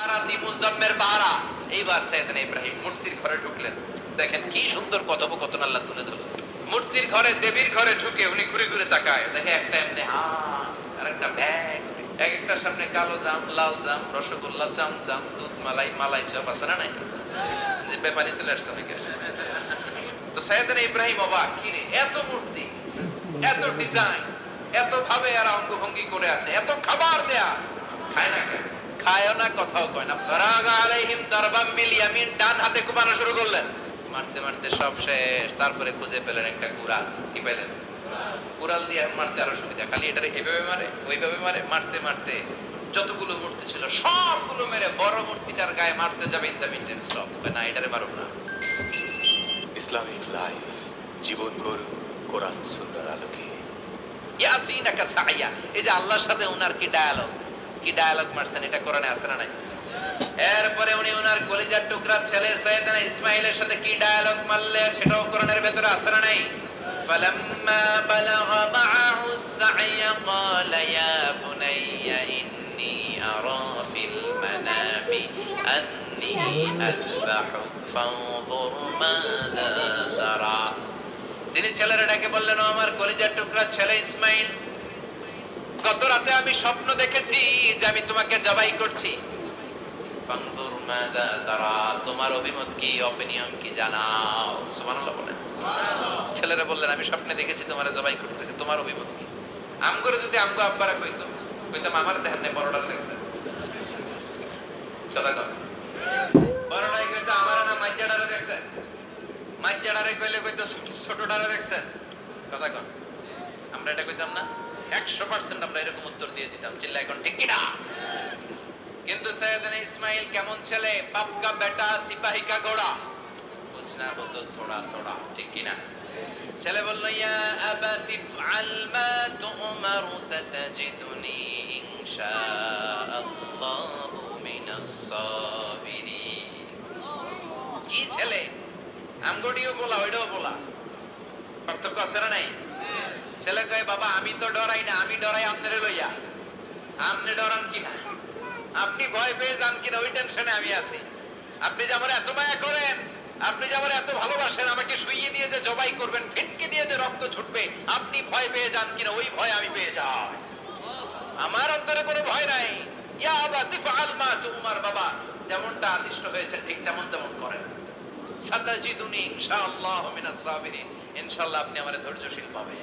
ইমারাতি মুজাম্মের পাহারা। এইবার সাইয়েদনা ইব্রাহিম মূর্তির ঘরে ঢুকলেন। দেখেন কি সুন্দর কথোপকথন আল্লাহ তুলে ধরলেন। মূর্তির ঘরে, দেবীর ঘরে ঢুকে উনি ঘুরে ঘুরে তাকায়, দেখে একটা এমনি আর একটা ব্যাগ, এক একটার সামনে কালো জাম, লাল জাম, রসগোল্লা, চামচাম, দুধ মালাই, মালাই চপ আছে না নাই? যে ব্যাপারী চলে আসছে অনেকে। তো সাইয়েদনা ইব্রাহিম অবাক, কি রে এত মূর্তি, এত ডিজাইন, এত ভাবে আর অঙ্গভঙ্গি করে আছে, এত খাবার দেয়া, খায় না কেন? খায়ও না, কথাও কয় না। ফারাগা আলাইহিম দারবাম বিল ইয়ামিন, ডান হাতে কোপানো শুরু করলেন। মারতে মারতে সব শেষ। তারপরে খুঁজে পেলেন একটা কুড়াল। কি পেলেন? কুড়াল দিয়ে মারতে আরো সুবিধা, খালি এটারে এইভাবে মারে, ওইভাবে মারে। মারতে মারতে যতগুলো মূর্তি ছিল সবগুলো মেরে বড় মূর্তিটার গায়ে মারতে যাবে, ইন দ্য মিনটাইম স্টপ, না এটারে মারুন না। ইসলামিক লাইফ, জীবন গড় কোরআন সুন্নাহর আলোকে। ইয়াতিনাকা সাইয়া, এই যে আল্লাহর সাথে উনার কি ডায়ালগ মারছেন, এটা কোরআনে আছে না নাই? এরপরে উনি ওনার কলিজার টুকরা ছেলে সাইয়েদনা ইসমাঈলের সাথে কি ডায়ালগ মারলেন, সেটাও কোরআনের ভেতরে আছে না নাই? ফালাম্মা বালাগা মাআহু সাইয়া ক্বালা ইয়া বুনাইয়া ইন্নী আরা ফিল মানামি আন্নী আযবাহুক ফানজুর মাযা তারা। তিনি ছেলের ডাকে বললেন, ও আমার কলিজার টুকরা ছেলে ইসমাঈল, গত রাতে আমি স্বপ্ন দেখেছি যে আমি তোমাকে জবাই করছি। ফানজুর মাযা তারা, তোমার অভিমত কি, অপিনিয়ন কি জানাও। সুবহানাল্লাহ বলেন। ছেলেরা বললেন, আমি স্বপ্নে দেখেছি তোমারে জবাই করতেছি, তোমার অভিমত কি? আমগরে যদি আমগো আব্বারা কইতাম আমার দেখেন না বড়টারে দেখছেন, কথা কর, বড়টাই কইতো আমার না মাইজাডারে দেখছেন, মাইজাডারে কইলে কইতো ছোটটারে দেখছেন, কথা কর। আমরা এটা কইতাম না? 100% আমরা এরকম উত্তর দিয়ে দিতাম, চিল্লা এখন ঠিক কিনা? কিন্তু সাইয়েদনা ইসমাঈল কেমন ছেলে, বাপ কা বেটা সিপাহী কা ঘোড়া, বুঝনা বলতো থোড়া থোড়া, ঠিক কিনা? ছেলে বলল, ইয়া আবাতি ফআল মা তুমারু সাতাজিদুনি ইনশাআল্লাহু মিনাস সাবিরিন। কি ছেলে, আমগডিও বলা ওইটাও বলা, পার্থক্য আছে না নাই? ছেলে কয়, বাবা আমি তো ডরাই না, আমি ডরাই আপনারে লইয়া। আপনি ডরান কিনা, আপনি ভয় পেয়ে যান কিনা, ওই টেনশনে আমি আছি। আপনি যে আমার এত মায়া করেন, আপনি যে আমার এত ভালোবাসেন, আমাকে শুইয়ে দিয়ে যে জবাই করবেন, ফিটকে দিয়ে যে রক্ত ছুটবে, আপনি ভয় পেয়ে যান কিনা, ওই ভয় আমি পেয়ে যাই। আমার অন্তরে কোনো ভয় নাই। ইয়া আবাতি ফাআল মা তুমার, বাবা যেমনটা আদিষ্ট হয়েছেন ঠিক তেমন তেমন করেন। সাতাজিদুনি ইনশাআল্লাহু মিনাস সাবিরিন, ইনশাআল্লাহ আপনি আমারে ধৈর্যশীল পাবেন।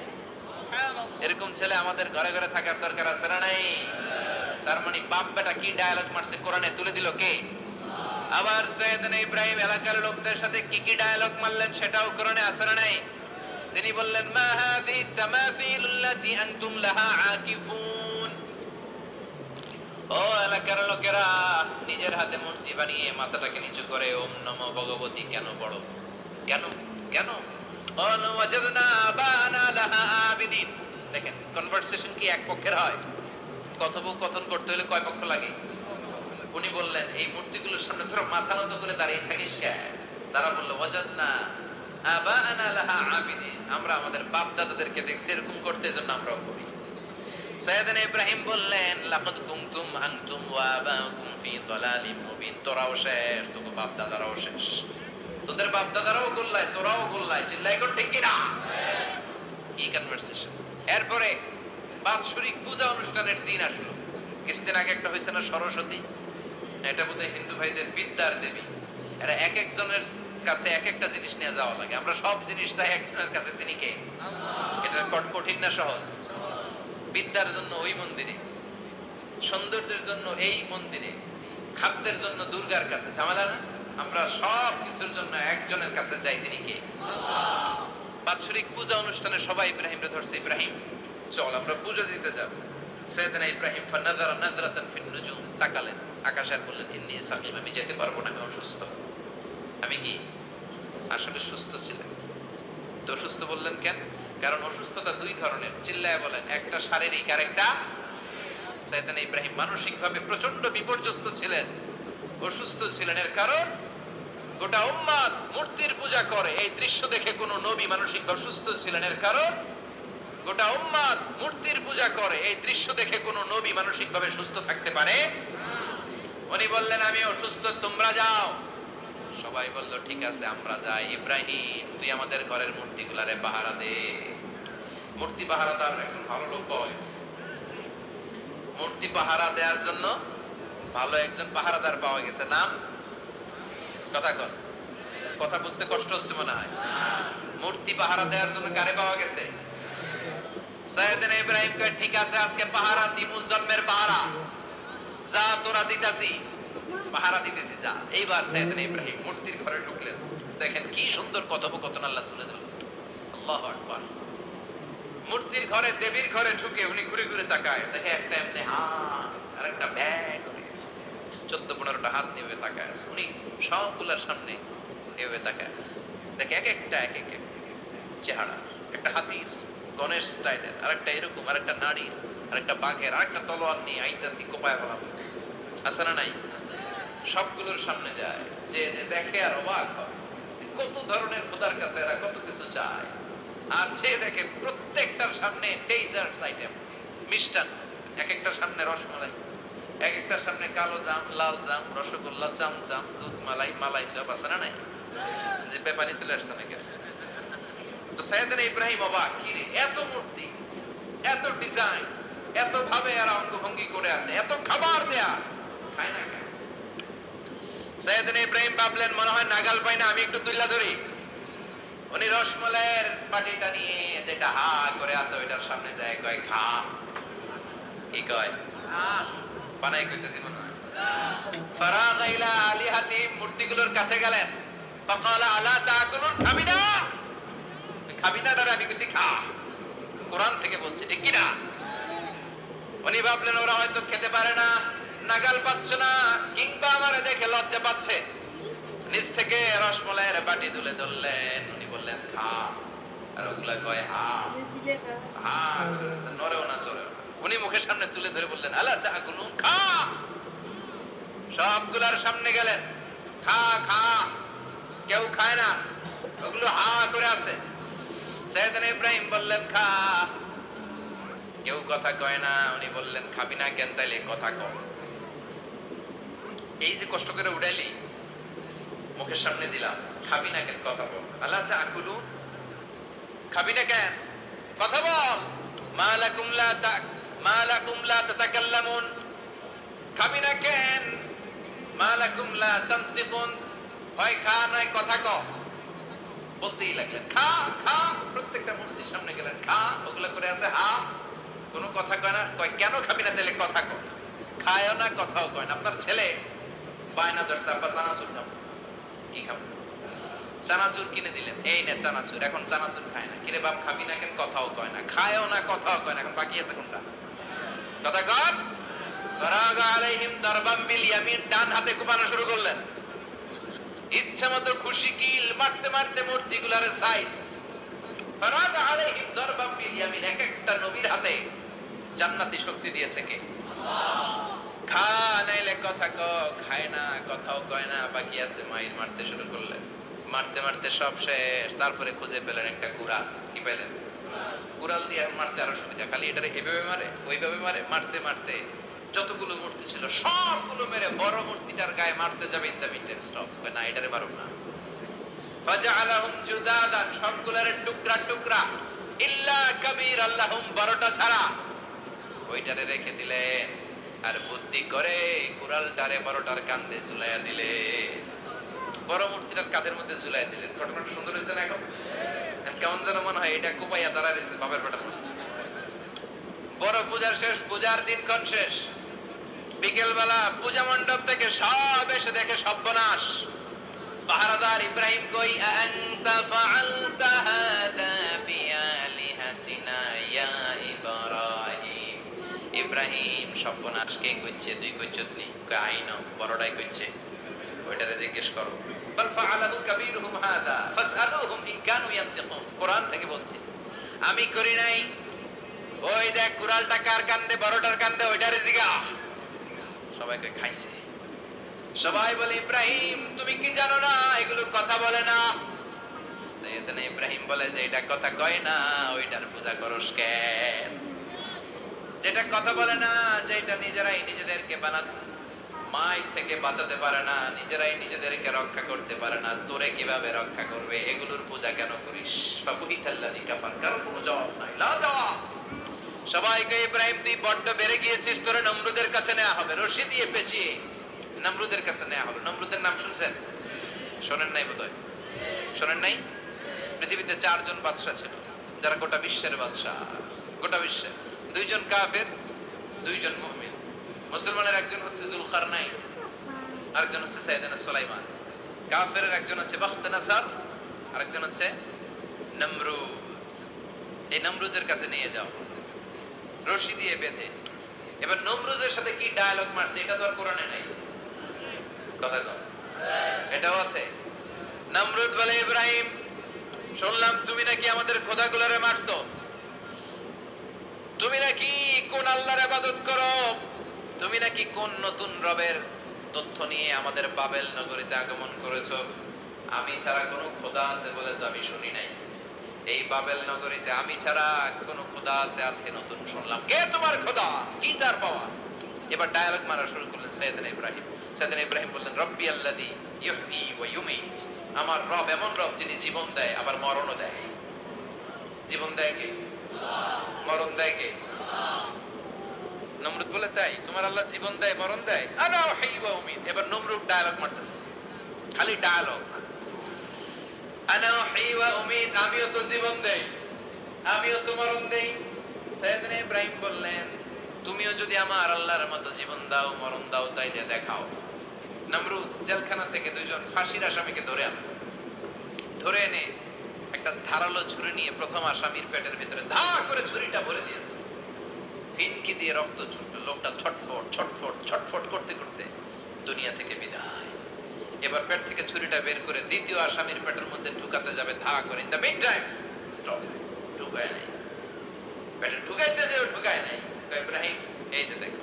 এরকম ছেলে আমাদের ঘরে ঘরে থাকার দরকার আছে না নাই? তার মানে বাপ বেটা কি ডায়ালগ মারছে কোরআনে তুলে দিল কে? আবার সাইয়েদনা ইব্রাহিম এলাকার লোকদের সাথে কি কি ডায়ালগ মারলেন সেটাও কোরআনে আছে না নাই? তিনি বললেন, মা হাযিহি তামাসিলুল্লাতী আনতুম লাহা আকিফুন। ও এলাকার লোকেরা, নিজের হাতে মূর্তি বানিয়ে মাথাটাকে নিচু করে ওম নমো ভগবতী কেন পড়ো? কেন কেন? ক্বালু ওয়াজাদনা আবানা লাহা আবিদিন। দেখেন কনভারসেশন কি এক পক্ষের হয়? কথোপকথন করতে হলে কয় পক্ষ লাগে? উনি বললেন, এই মূর্তিগুলোর সামনে ধরো মাথা নত করে দাঁড়িয়ে থাকিস কেন? তারা বলল, ওয়াজাদনা আবানা লাহা আবিদিন, আমরা আমাদের বাপ দাদাদেরকে দেখছি এরকম করতে, এজন্য আমরাও করি। সাইয়েদনা ইব্রাহিম বললেন, লাকাদ কুনতুম আনতুম ওয়া আবাকুম ফি দালালিম মুবিন, তোরাও শেষ, তোর বাপ দাদারাও শেষ, তোদের বাপ দাদারাও গোল্লায়, তোরাও গোল্লায়, চিল্লাই কর ঠিক কিনা? কি কনভারসেশন। এরপরে বাৎসরিক পূজা অনুষ্ঠানের দিন আসলো। কিছুদিন আগে একটা হয়েছে না সরস্বতী, এটা বোধহয় হিন্দু ভাইদের বিদ্যার দেবী। এরা এক একজনের কাছে এক একটা জিনিস নিয়ে যাওয়া লাগে। আমরা সব জিনিস চাই একজনের কাছে, তিনি কে? এটা কঠিন না সহজ? বিদ্যার জন্য ওই মন্দিরে, সৌন্দর্যের জন্য এই মন্দিরে, খাদ্যের জন্য দুর্গার কাছে, ঝামেলা না? আমরা সব কিছুর জন্য একজনের কাছে যাই, তিনি কে? বাৎসরিক পূজা অনুষ্ঠানে সবাই ইব্রাহিমকে ধরছে, ইব্রাহিম চল আমরা পূজা দিতে যাব। সাইয়েদনা ইব্রাহিম ফানাযারা নাযরাতান ফিন নুজুম, তাকালেন আকাশে আর বললেন, ইন্নী সাকিম, আমি যেতে পারবো না, আমি অসুস্থ। আমি কি আসলে সুস্থ ছিলেন? তো অসুস্থ বললেন কেন? কারণ অসুস্থতা দুই ধরনের, চিল্লায় বলেন, একটা শারীরিক আর একটা। সাইয়েদনা ইব্রাহিম মানসিকভাবে প্রচন্ড বিপর্যস্ত ছিলেন, অসুস্থ ছিলেন। এর কারণ গোটা উম্মাত মূর্তির পূজা করে, এই দৃশ্য দেখে কোন নবী মানসিকভাবে সুস্থ ছিলেন। এর কারণ গোটা উম্মাত মূর্তির পূজা করে, এই দৃশ্য দেখে কোন নবী মানসিকভাবে সুস্থ থাকতে পারে। উনি বললেন আমি অসুস্থ, তোমরা যাও। সবাই বলল ঠিক আছে আমরা যাই। ইব্রাহিম তুই আমাদের ঘরের মূর্তিগুলারে পাহারা দে। মূর্তি পাহারাদার এখন ভালো লোক পাওয়া গেছে। মূর্তি পাহারা দেওয়ার জন্য ভালো একজন পাহারাদার পাওয়া গেছে। নাম কথা কন, কথা বুঝতে কষ্ট হচ্ছে মনে হয়। মূর্তি পাহারা দেওয়ার জন্য কারে পাওয়া গেছে? সাইয়েদনা ইব্রাহিম কয় ঠিক আছে আজকে পাহারা দিমু, জন্মের পাহারা। যা তোরা দিতাছি, পাহারা দিতেছি যা। এইবার সাইয়েদনা ইব্রাহিম মূর্তির ঘরে ঢুকলেন। দেখেন কি সুন্দর কথোপকথন আল্লাহ তুলে ধরলেন। আল্লাহু আকবার। মূর্তির ঘরে, দেবীর ঘরে ঢুকে উনি ঘুরে ঘুরে তাকায়, দেখে একটা এমনি হাত আর একটা ব্যাগ, 14-15টা হাত নিয়ে তাকায় আছে। উনি সবগুলার সামনে এভাবে তাকায় আছে। দেখে এক একটা এক এক চেহারা, একটা হাতির গণেশ স্টাইলের, আর একটা এরকম, আর একটা নারীর, আর একটা বাঘের, আর একটা তলোয়ার নিয়ে আইতাছি কোপায় বলা আছে না নাই? সবগুলোর সামনে যায়, যে যে দেখে আর অবাক হয় কত ধরনের খোদার কাছে এরা কত কিছু চায়। আর যে দেখে প্রত্যেকটার সামনে ডেজার্টস আইটেম, মিষ্টান্ন, এক একটার সামনে রসমালাই, এক একটার সামনে কালো জাম, লাল জাম, রসগোল্লা, চামচাম, দুধ মালাই, মালাই চপ আছে না নাই? যে পেপানি চলে আসছে নাকি? তো সাইয়েদনা ইব্রাহিম অবাক, কি রে এত মূর্তি, এত ডিজাইন, এত ভাবে আর অঙ্গভঙ্গি করে আছে, এত খাবার দেয়া, খায় না কেন? সাইয়েদনা ইব্রাহিম ভাবলেন মনে হয় নাগাল পাই না, আমি একটু তুল্লা ধরি। উনি রসমলাইয়ের বাটিটা নিয়ে যেটা হা করে আছে ওইটার সামনে যায়, কয় খা। কি কয়? বানাই কইতেছি মনে হয়। ফারাগা ইলা আলিহাতি, মূর্তিগুলোর কাছে গেলেন। ফাকালা আলা তাকুলুন, খাবি না? খাবি না? আমি কইছি খা। কোরআন থেকে বলছে, ঠিক কি না? উনি ভাবলেন ওরা হয়তো খেতে পারে না, নাগাল পাচ্ছে না, কিংবা আমারে দেখে লজ্জা পাচ্ছে। নিচ থেকে রসমলাইয়ের বাটি তুলে ধরলেন। উনি বললেন খা। আর ওগুলা কয় হা হা, নরেও না সরেও না। উনি মুখের সামনে তুলে ধরে বললেন আলা তাকুলু, খা। সবগুলার সামনে গেলেন, খা খা। কেউ খায় না, ওগুলো হা করে আছে। সাইয়েদনা ইব্রাহিম বললেন খা। কেউ কথা কয় না। উনি বললেন খাবি না কেন? তাইলে কথা কও। এই যে কষ্ট করে উঠাইলি, মুখের সামনে দিলাম, খাবি না কেন? কথা বল। আল্লাহ তাকুলু, খাবি না কেন? কথা বল। মালাকুম লা তাতাকাল্লামুন, খাবি না কেন? মালাকুম লা তানতিকুন, হয় খা নয় কথা কও। বলতেই লাগলেন খা খা। প্রত্যেকটা মূর্তির সামনে গেলেন, খা। ওগুলা করে আছে হা, কোনো কথা কয় না। কয় কেন খাবি না? তাহলে কথা কও। খায়ও না, কথাও কয় না। আপনার ছেলে বায়না ধরছে, আব্বা চানাচুর খাবো। কি খাবো? চানাচুর কিনে দিলেন, এই নে চানাচুর। এখন চানাচুর খায় না। কিরে বাপ খাবি না কেন? কথাও কয় না। খায়ও না, কথাও কয় না। এখন বাকি আছে কোনটা? কথা কর। ফারাগা আলাইহিম দারবাম বিল ইয়ামিন, ডান হাতে কোপানো শুরু করলেন। ইচ্ছা মতো খুশি কিল মারতে মারতে মূর্তিগুলার সাইজ। ফারাগা আলাইহিম দারবাম বিল ইয়ামিন, এক একটা নবীর হাতে জান্নাতি শক্তি দিয়েছে কে? খা নাইলে কথা ক। খায় না, কথাও কয় না, বাকি আছে। মাইর মারতে শুরু করলেন। মারতে মারতে সব শেষ। তারপরে খুঁজে পেলেন একটা কুড়াল। কি পেলেন? কুড়াল দিয়ে মারতে আরো সুবিধা। খালি এটারে এভাবে মারে, ওইভাবে মারে। মারতে মারতে যতগুলো মূর্তি ছিল সবগুলো মেরে বড় মূর্তিটার গায়ে মারতে যাবে, ইন দ্য মিনটাইম স্টপ। না, এটারে মারুম না। ফাজআলাহুম জুদাদান, সবগুলোর টুকরা টুকরা। ইল্লা কাবীর আল্লাহুম, বড়টা ছাড়া। ওইটারে রেখে দিলেন। আর বুদ্ধি করে কুড়ালটারে বড়টার কাঁধে ঝুলাইয়া দিলে, বড় মূর্তিটার কাঁধের মধ্যে ঝুলাইয়া দিলেন। ঘটনাটা সুন্দর হয়েছে না? এখন কেমন যেন মনে হয় এটা কোপাইয়া দাঁড়া রয়েছে বাপের পেটের মধ্যে। বড় পূজার শেষ, পূজার দিনক্ষণ শেষ। বিকেল বেলা পূজা মণ্ডপ থেকে সব এসে দেখে সর্বনাশ। পাহারাদার ইব্রাহিম কই, আনতা ফাআলতা হাদা বিআলিহাতিনা ইয়া ইব্রাহিম। ইব্রাহিম সর্বনাশ কে কইছে? তুই কইছত নি? কই আইনো, বড়টাই কইছে। ওইটারে জিজ্ঞেস করো। বাল ফাআলাহু কাবীরুহুম হাদা ফাসআলুহুম ইন কানু ইয়ানতিকুন। কোরআন থেকে বলছে, আমি করি নাই। ওই দেখ কুড়ালটা কার কান্দে? বড়টার কান্দে, ওইটারে জিগা। সবাইকে খাইছে। সবাই বলে ইব্রাহিম তুমি কি জানো না এগুলোর কথা বলে না? সাইয়েদনা ইব্রাহিম বলে যে এটা কথা কয় না, ওইটার পূজা করস কেন? যেটা কথা বলে না, যেটা নিজেরাই নিজেদেরকে মাইক থেকে বাঁচাতে পারে না, নিজেরাই নিজেদেরকে রক্ষা করতে পারে না, তোরে কিভাবে রক্ষা করবে? এগুলোর পূজা কেন করিস? ফাবুহিতাল্লাযী কাফার, কারো কোনো জবাব নাই, লা জবাব। সবাইকে ইব্রাহিম তুই বড্ড বেড়ে গিয়েছিস, তোরে নমরুদের কাছে নেওয়া হবে, রশি দিয়ে পেঁচিয়ে নমরুদের কাছে নেওয়া হবে। নমরুদের নাম শুনছেন? শোনেন নাই বোধহয়, শোনেন নাই? পৃথিবীতে 4 জন বাদশা ছিল যারা গোটা বিশ্বের বাদশা, গোটা বিশ্বের। 2 জন কাফের, 2 জন মুমিন। মুসলমানের একজন হচ্ছে যুলকারনাইন, আরেকজন হচ্ছে সাইয়েদনা সুলাইমান। কাফেরের একজন হচ্ছে বাখতানাসার, আরেকজন হচ্ছে নমরুদ। এই নমরুদের কাছে নিয়ে যাও রশি দিয়ে বেঁধে। এবার নমরুদের সাথে কি ডায়ালগ মারছে এটা তো আর কোরআনে নাই, কথা কও, এটাও আছে। নমরুদ বলে, ইব্রাহিম শুনলাম তুমি নাকি আমাদের খোদাগুলোরে মারছো, তুমি নাকি কোন আল্লাহর ইবাদত করো, তুমি নাকি কোন নতুন রবের তথ্য নিয়ে আমাদের বাবেল নগরীতে আগমন করেছো। আমি ছাড়া কোনো খোদা আছে বলে তো আমি শুনি নাই। এই বাবেল নগরীতে আমি ছাড়া কোনো খোদা আছে আজকে নতুন শুনলাম। কে তোমার খোদা? কি তার পাওয়া? এবার ডায়ালগ মারা শুরু করলেন সাইয়েদনা ইব্রাহিম। সাইয়েদনা ইব্রাহিম বললেন, রব্বি আল্লাযী ইউহয়ী ওয়া ইউমীত, আমার রব এমন রব যিনি জীবন দেয় আবার মরণও দেয়। জীবন দেয় কে? মরণ দেয় কে? নমরুদ বলে, তাই তোমার আল্লাহ জীবন দেয় মরণ দেয়? আনা উহয়ী ওয়া উমীত। এবার নমরুদ ডায়ালগ মারতেছে, খালি ডায়ালগ। আনা উহয়ী ওয়া উমীত, আমিও তো জীবন দেই, আমিও তো মরণ দেই। সাইয়েদনা ইব্রাহিম বললেন, তুমিও যদি আমার আল্লাহর মতো জীবন দাও মরণ দাও তাইলে দেখাও। নমরুদ জেলখানা থেকে 2 জন ফাঁসির আসামিকে ধরে আনে, ধরে এনে একটা ধারালো ছুরি নিয়ে প্রথম আসামির পেটের ভিতরে ধা করে ছুরিটা ভরে দিয়েছে। ফিনকি দিয়ে রক্ত ছুটল, লোকটা ছটফট ছটফট ছটফট করতে করতে দুনিয়া থেকে বিদায়। এবার পেট থেকে ছুরিটা বের করে দ্বিতীয় আসামির পেটের মধ্যে ঢুকাতে যাবে ধা করে। In the meantime stop, ঢুকায় নাই, পেটে ঢুকাইতে যে ঢুকায় নাই। ইব্রাহিম, এই যে দেখো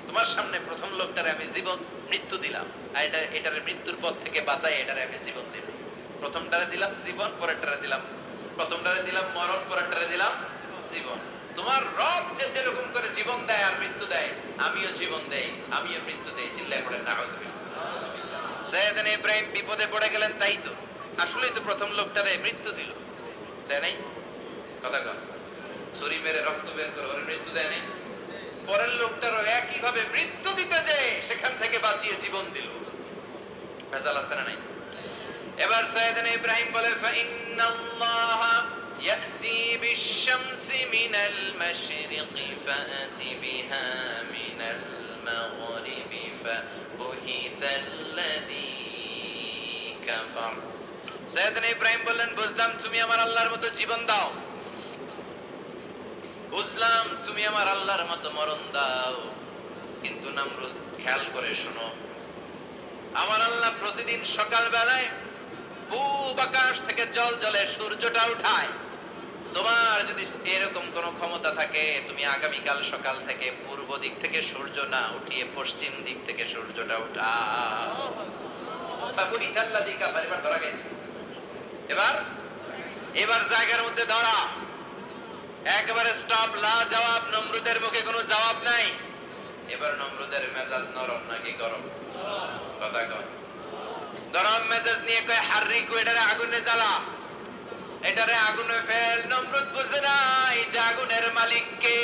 তোমার সামনে প্রথম লোকটারে আমি জীবন মৃত্যু দিলাম, আর এটারে মৃত্যুর পথ থেকে বাঁচাই, এটারে আমি জীবন দেব। প্রথমটারে দিলাম জীবন, পরেরটারে দিলাম, প্রথমটারে দিলাম মরণ, পরেরটারে দিলাম জীবন। তোমার রব যে যেরকম করে জীবন দেয় আর মৃত্যু দেয়, আমিও জীবন দেই, আমিও মৃত্যু দেই। চিল্লায় পড়েন নাউযুবিল্লাহ। সাইয়েদনা ইব্রাহিম বিপদে পড়ে গেলেন, তাই তো আসলেই তো প্রথম লোকটারে মৃত্যু দিল, দেয় নাই? কথা কর, ছুরি মেরে রক্ত বের করে ওর মৃত্যু দেয় নাই? পরের লোকটারও একই ভাবে মৃত্যু দিতে যে সেখান থেকে বাঁচিয়ে জীবন দিল। ভেজাল আছে না নাই? এবার সাইয়েদনা ইব্রাহিম বলে, ফাইন্নাল্লাহা ইয়াতি বিশ-শামসি মিনাল মাশরিকি ফাআতি বিহা মিনাল মাগরিবি ফাবুহিতাল্লাযী কাফার। সাইয়েদনা ইব্রাহিম বললেন, বুঝলাম তুমি আমার আল্লাহর মতো জীবন দাও, বুঝলাম তুমি আমার আল্লাহর মতো মরণ দাও, কিন্তু নমরুদ খেয়াল করে শোনো, আমার আল্লাহ প্রতিদিন সকাল বেলায় পূব আকাশ থেকে জল জলে সূর্যটা উঠায়। তোমার যদি এরকম কোন ক্ষমতা থাকে, তুমি আগামীকাল সকাল থেকে পূর্ব দিক থেকে সূর্য না উঠিয়ে পশ্চিম দিক থেকে সূর্যটা উঠাও। ফাবুহিতাল্লাযী কাফার। এবার ধরা গেছে, এবার জায়গার মধ্যে ধরা, একেবারে স্টপ, লা জবাব। নমরুদের মুখে কোনো জবাব নাই। এবার নমরুদের মেজাজ নরম নাকি গরম? কথা কয়। গরম মেজাজ নিয়ে কয়, হাররিকু, এটারে আগুনে জ্বালা, এটারে আগুনে ফেল। নমরুদ বুঝে নাই যে আগুনের মালিক কে।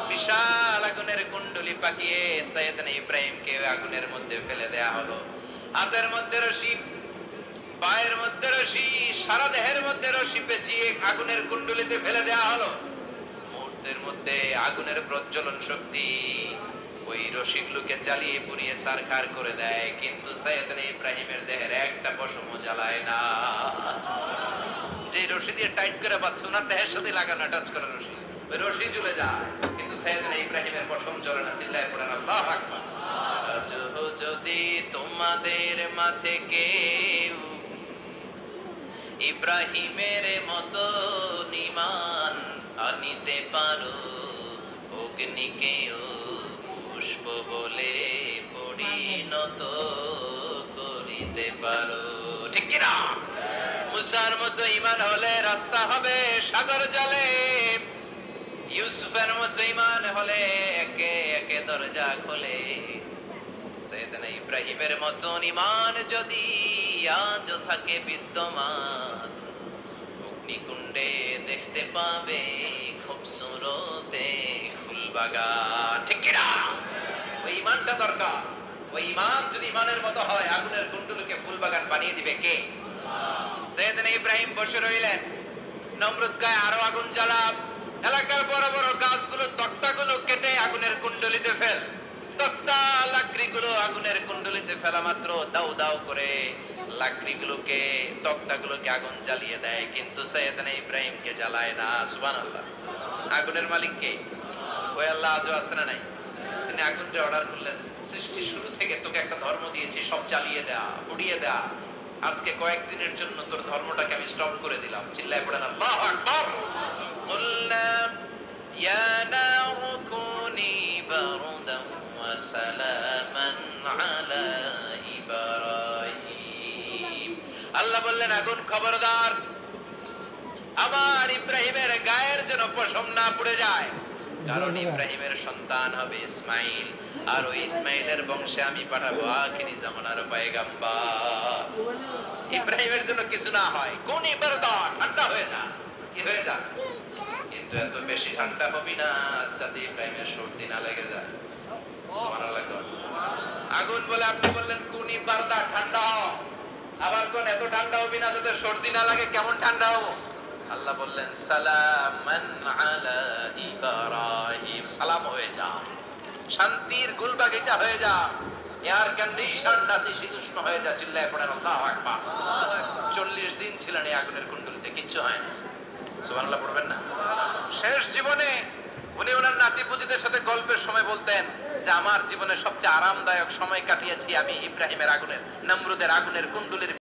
বিশাল আগুনের কুণ্ডলি পাকিয়ে সাইয়েদনা ইব্রাহিমকে আগুনের মধ্যে ফেলে দেয়া হলো। হাতের মধ্যে রশি, পায়ের মধ্যে রশি, সারা দেহের মধ্যে রশি পেঁচিয়ে আগুনের কুণ্ডলিতে ফেলে দেওয়া হলো। মুহূর্তের মধ্যে আগুনের প্রজ্বলন শক্তি ওই রশিগুলোকে জ্বালিয়ে পুড়িয়ে ছারখার করে দেয়, কিন্তু সাইয়েদনা ইব্রাহিমের দেহের একটা পশমও জ্বালায় না। যে রশি দিয়ে টাইট করে বাঁধছে, ওনার দেহের সাথে লাগানো টাচ করা রশি, ওই রশি জ্বলে যায়, কিন্তু সাইয়েদনা ইব্রাহিমের পশম জ্বলে না। চিল্লায় পড়েন আল্লাহু আকবার। যদি তোমাদের মাঝে কেউ ইব্রাহিমের মতো ঈমান আনিতে পারো, অগ্নিকেও পুষ্প বলে পরিণত করিতে পারো, ঠিক কিনা? মুসার মতো ঈমান হলে রাস্তা হবে সাগর জলে, ইউসুফের মতো ঈমান হলে একে একে দরজা খোলে। সাইয়েদনা ইব্রাহিমের মতন ঈমান যদি আজ থাকে বিদ্যমান, অগ্নিকুণ্ডে দেখতে পাবে খুবসুরতে ফুলবাগান। ঠিক কি না? ওই ঈমানটা দরকার। ওই ঈমান যদি ঈমানের মতো হয়, আগুনের কুণ্ডুলকে ফুলবাগান বানিয়ে দিবে কে? সাইয়েদনা ইব্রাহিম বসে রইলেন। নমরুদ গায়ে আরো আগুন জ্বালা, এলাকার বড় বড় গাছগুলো তক্তাগুলো কেটে আগুনের কুণ্ডলিতে ফেল। তক্তা লাকড়িগুলো আগুনের কুণ্ডলিতে ফেলা মাত্র দাউ দাউ করে লাকড়িগুলোকে তক্তাগুলোকে আগুন জ্বালিয়ে দেয়, কিন্তু সাইয়েদনা ইব্রাহিমকে জ্বালায় না। সুবহানাল্লাহ। আগুনের মালিক কে? ওই আল্লাহ আজও আছে না নাই? তিনি আগুনকে অর্ডার করলেন, সৃষ্টির শুরু থেকে তোকে একটা ধর্ম দিয়েছি, সব জ্বালিয়ে দেয়া, পুড়িয়ে দেয়া। আজকে কয়েকদিনের জন্য তোর ধর্মটাকে আমি স্টপ করে দিলাম। চিল্লায় পড়েন আল্লাহু আকবার। কুল্লা ইয়া নারু কুনি বারদান ওয়া সালামান আলা ইব্রাহিম। আল্লাহ বললেন, আগুন খবরদার, আমার ইব্রাহিমের গায়ের যেন পশম না পুড়ে যায়, কারণ ইব্রাহিমের সন্তান হবে ইসমাইল, আর ওই ইসমাইলের বংশে আমি পাঠাবো আখিরি জামানার পয়গাম্বর। ইব্রাহিমের জন্য কিছু না হয়, কোন ইবারদা ঠান্ডা হয়ে যা, কি হয়ে যা, কিন্তু এত বেশি ঠান্ডা হবি না যাতে ইব্রাহিমের সর্দি না লেগে যায়। সুবহানাল্লাহ। আগুন বলে আপনি বললেন কোন ইবারদা ঠান্ডা হও, আবার কোন এত ঠান্ডা হবি না যাতে সর্দি না লাগে। কেমন ঠান্ডা হবো? আল্লাহ বললেন সালামান আলা ইব্রাহিম, সালাম হয়ে যা, শান্তির গুলবাগিচা হয়ে যা, এয়ার কন্ডিশন নাতিশীতোষ্ণ হয়ে যা। চিল্লায় পড়েন আল্লাহু আকবার। 40 দিন ছিলেন এই আগুনের কুণ্ডলিতে, কিচ্ছু হয় না। সুবহানাল্লাহ পড়বেন না? শেষ জীবনে উনি ওনার নাতিপুতিদের সাথে গল্পের সময় বলতেন যে আমার জীবনে সবচেয়ে আরামদায়ক সময় কাটিয়েছি আমি ইব্রাহিমের আগুনের, নমরুদের আগুনের কুণ্ডলীর